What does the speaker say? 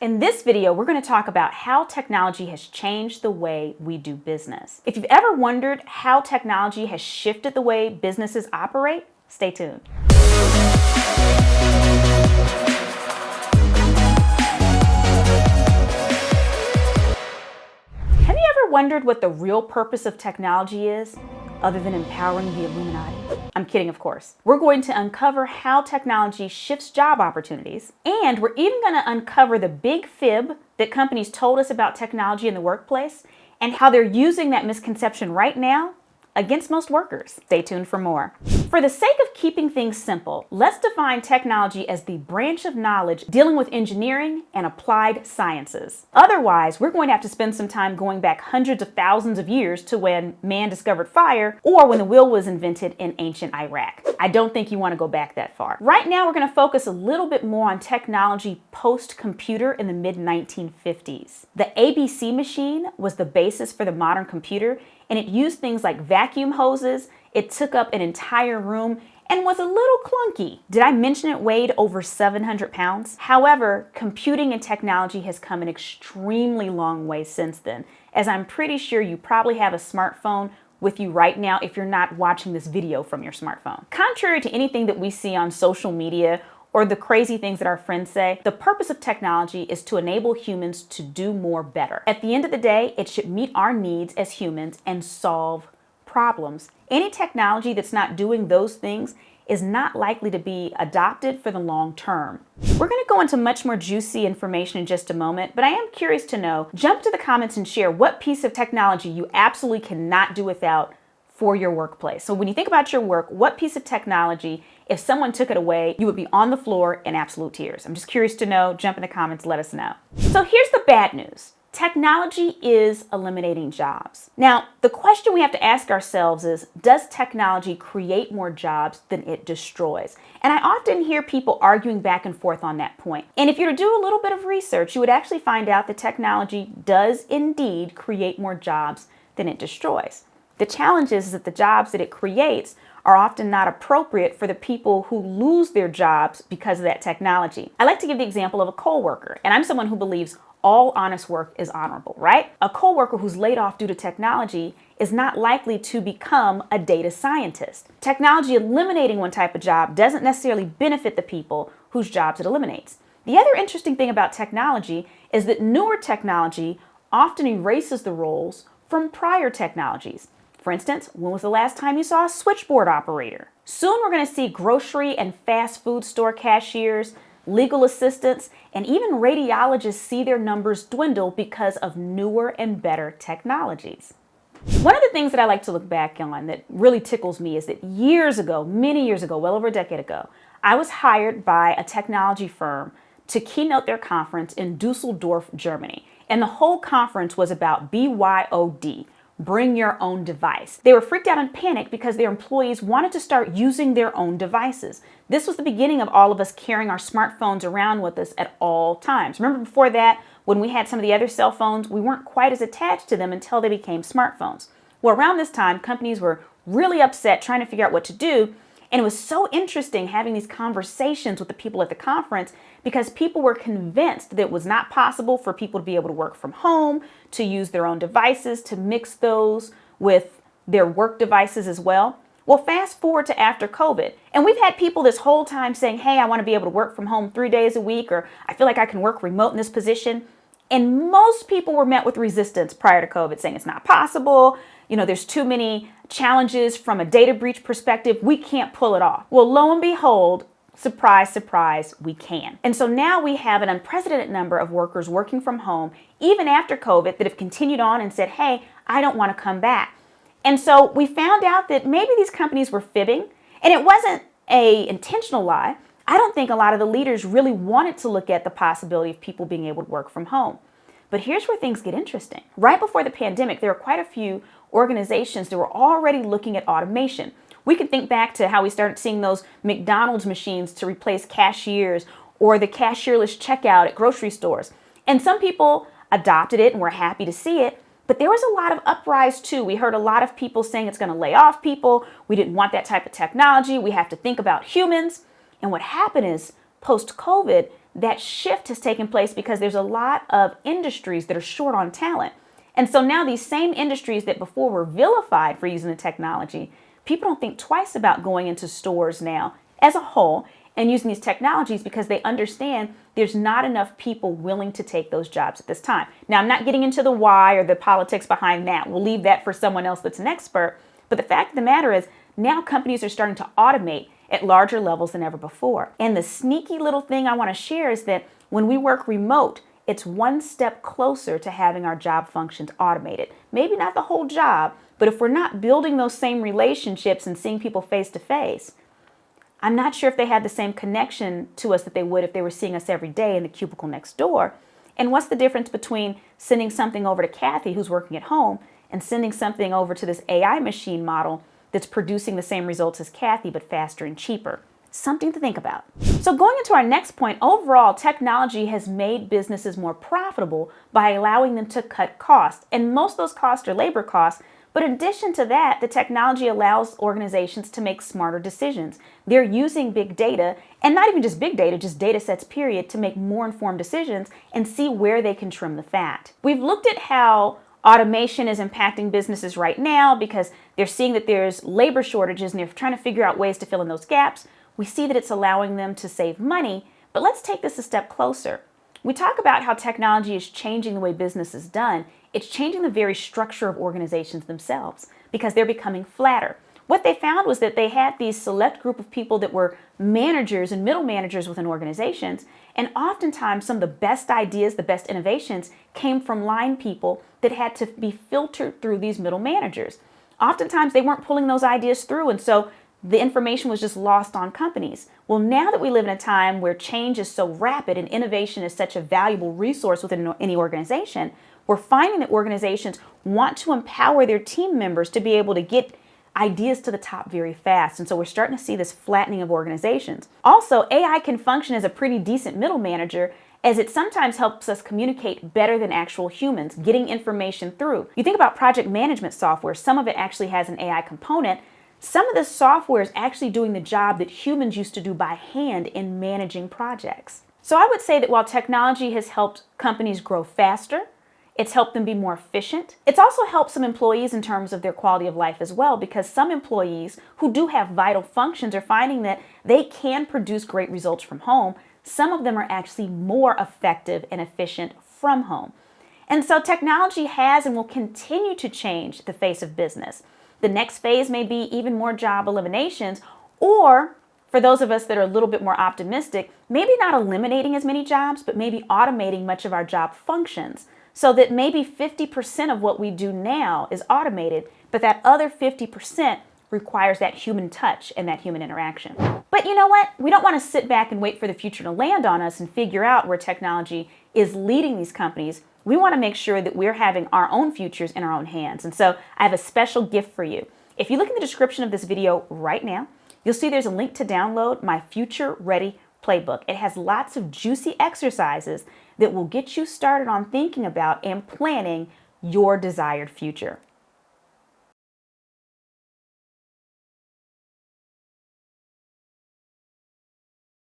In this video, we're going to talk about how technology has changed the way we do business. If you've ever wondered how technology has shifted the way businesses operate, stay tuned. Have you ever wondered what the real purpose of technology is, other than empowering the Illuminati? I'm kidding, of course. We're going to uncover how technology shifts job opportunities, and we're even going to uncover the big fib that companies told us about technology in the workplace and how they're using that misconception right now against most workers. Stay tuned for more. For the sake of keeping things simple, let's define technology as the branch of knowledge dealing with engineering and applied sciences. Otherwise, we're going to have to spend some time going back hundreds of thousands of years to when man discovered fire or when the wheel was invented in ancient Iraq. I don't think you want to go back that far. Right now, we're going to focus a little bit more on technology post-computer in the mid-1950s. The ABC machine was the basis for the modern computer, and it used things like vacuum hoses. It took up an entire room and was a little clunky. Did I mention it weighed over 700 pounds? However, computing and technology has come an extremely long way since then, as I'm pretty sure you probably have a smartphone with you right now if you're not watching this video from your smartphone. Contrary to anything that we see on social media or the crazy things that our friends say, the purpose of technology is to enable humans to do more better. At the end of the day, it should meet our needs as humans and solve problems. Any technology that's not doing those things is not likely to be adopted for the long term. We're going to go into much more juicy information in just a moment, but I am curious to know, jump to the comments and share what piece of technology you absolutely cannot do without for your workplace. So when you think about your work, what piece of technology, if someone took it away, you would be on the floor in absolute tears? I'm just curious to know. Jump in the comments, let us know. So here's the bad news. Technology is eliminating jobs. Now, the question we have to ask ourselves is, does technology create more jobs than it destroys? And I often hear people arguing back and forth on that point. And if you were to do a little bit of research, you would actually find out that technology does indeed create more jobs than it destroys. The challenge is that the jobs that it creates are often not appropriate for the people who lose their jobs because of that technology. I like to give the example of a coworker, and I'm someone who believes all honest work is honorable, right? A coworker who's laid off due to technology is not likely to become a data scientist. Technology eliminating one type of job doesn't necessarily benefit the people whose jobs it eliminates. The other interesting thing about technology is that newer technology often erases the roles from prior technologies. For instance, when was the last time you saw a switchboard operator? Soon we're going to see grocery and fast food store cashiers, legal assistants, and even radiologists see their numbers dwindle because of newer and better technologies. One of the things that I like to look back on that really tickles me is that years ago, many years ago, well over a decade ago, I was hired by a technology firm to keynote their conference in Dusseldorf, Germany. And the whole conference was about BYOD. Bring your own device. They were freaked out and panicked because their employees wanted to start using their own devices. This was the beginning of all of us carrying our smartphones around with us at all times. Remember before that, when we had some of the other cell phones, we weren't quite as attached to them until they became smartphones. Well, around this time, companies were really upset trying to figure out what to do. And it was so interesting having these conversations with the people at the conference because people were convinced that it was not possible for people to be able to work from home, to use their own devices, to mix those with their work devices as well. Well, fast forward to after COVID, and we've had people this whole time saying, hey, I want to be able to work from home 3 days a week, or I feel like I can work remote in this position. And most people were met with resistance prior to COVID, saying it's not possible. You know, there's too many challenges from a data breach perspective. We can't pull it off. Well, lo and behold, surprise, surprise, we can. And so now we have an unprecedented number of workers working from home, even after COVID, that have continued on and said, hey, I don't want to come back. And so we found out that maybe these companies were fibbing, and it wasn't an intentional lie. I don't think a lot of the leaders really wanted to look at the possibility of people being able to work from home. But here's where things get interesting. Right before the pandemic, there were quite a few organizations that were already looking at automation. We can think back to how we started seeing those McDonald's machines to replace cashiers or the cashierless checkout at grocery stores. And some people adopted it and were happy to see it. But there was a lot of uprise too. We heard a lot of people saying it's going to lay off people. We didn't want that type of technology. We have to think about humans. And what happened is post-COVID, that shift has taken place because there's a lot of industries that are short on talent. And so now these same industries that before were vilified for using the technology, people don't think twice about going into stores now as a whole and using these technologies because they understand there's not enough people willing to take those jobs at this time. Now, I'm not getting into the why or the politics behind that. We'll leave that for someone else that's an expert. But the fact of the matter is now companies are starting to automate at larger levels than ever before. And the sneaky little thing I want to share is that when we work remote, it's one step closer to having our job functions automated. Maybe not the whole job, but if we're not building those same relationships and seeing people face to face, I'm not sure if they had the same connection to us that they would if they were seeing us every day in the cubicle next door. And what's the difference between sending something over to Kathy, who's working at home, and sending something over to this AI machine model that's producing the same results as Kathy, but faster and cheaper? Something to think about. So going into our next point, overall, technology has made businesses more profitable by allowing them to cut costs. And most of those costs are labor costs. But in addition to that, the technology allows organizations to make smarter decisions. They're using big data, and not even just big data, just data sets, period, to make more informed decisions and see where they can trim the fat. We've looked at how automation is impacting businesses right now because they're seeing that there's labor shortages and they're trying to figure out ways to fill in those gaps. We see that it's allowing them to save money, but let's take this a step closer. We talk about how technology is changing the way business is done. It's changing the very structure of organizations themselves because they're becoming flatter. What they found was that they had these select group of people that were managers and middle managers within organizations, and oftentimes some of the best ideas, the best innovations came from line people that had to be filtered through these middle managers. Oftentimes they weren't pulling those ideas through, and so the information was just lost on companies. Well, now that we live in a time where change is so rapid and innovation is such a valuable resource within any organization, we're finding that organizations want to empower their team members to be able to get ideas to the top very fast. And so we're starting to see this flattening of organizations. Also, AI can function as a pretty decent middle manager as it sometimes helps us communicate better than actual humans, getting information through. You think about project management software, some of it actually has an AI component. Some of the software is actually doing the job that humans used to do by hand in managing projects. So I would say that while technology has helped companies grow faster, it's helped them be more efficient. It's also helped some employees in terms of their quality of life as well, because some employees who do have vital functions are finding that they can produce great results from home. Some of them are actually more effective and efficient from home. And so technology has and will continue to change the face of business. The next phase may be even more job eliminations, or for those of us that are a little bit more optimistic, maybe not eliminating as many jobs, but maybe automating much of our job functions so that maybe 50% of what we do now is automated, but that other 50% requires that human touch and that human interaction. But you know what? We don't want to sit back and wait for the future to land on us and figure out where technology is leading these companies. We want to make sure that we're having our own futures in our own hands. And so I have a special gift for you. If you look in the description of this video right now, you'll see there's a link to download my Future Ready Playbook. It has lots of juicy exercises that will get you started on thinking about and planning your desired future.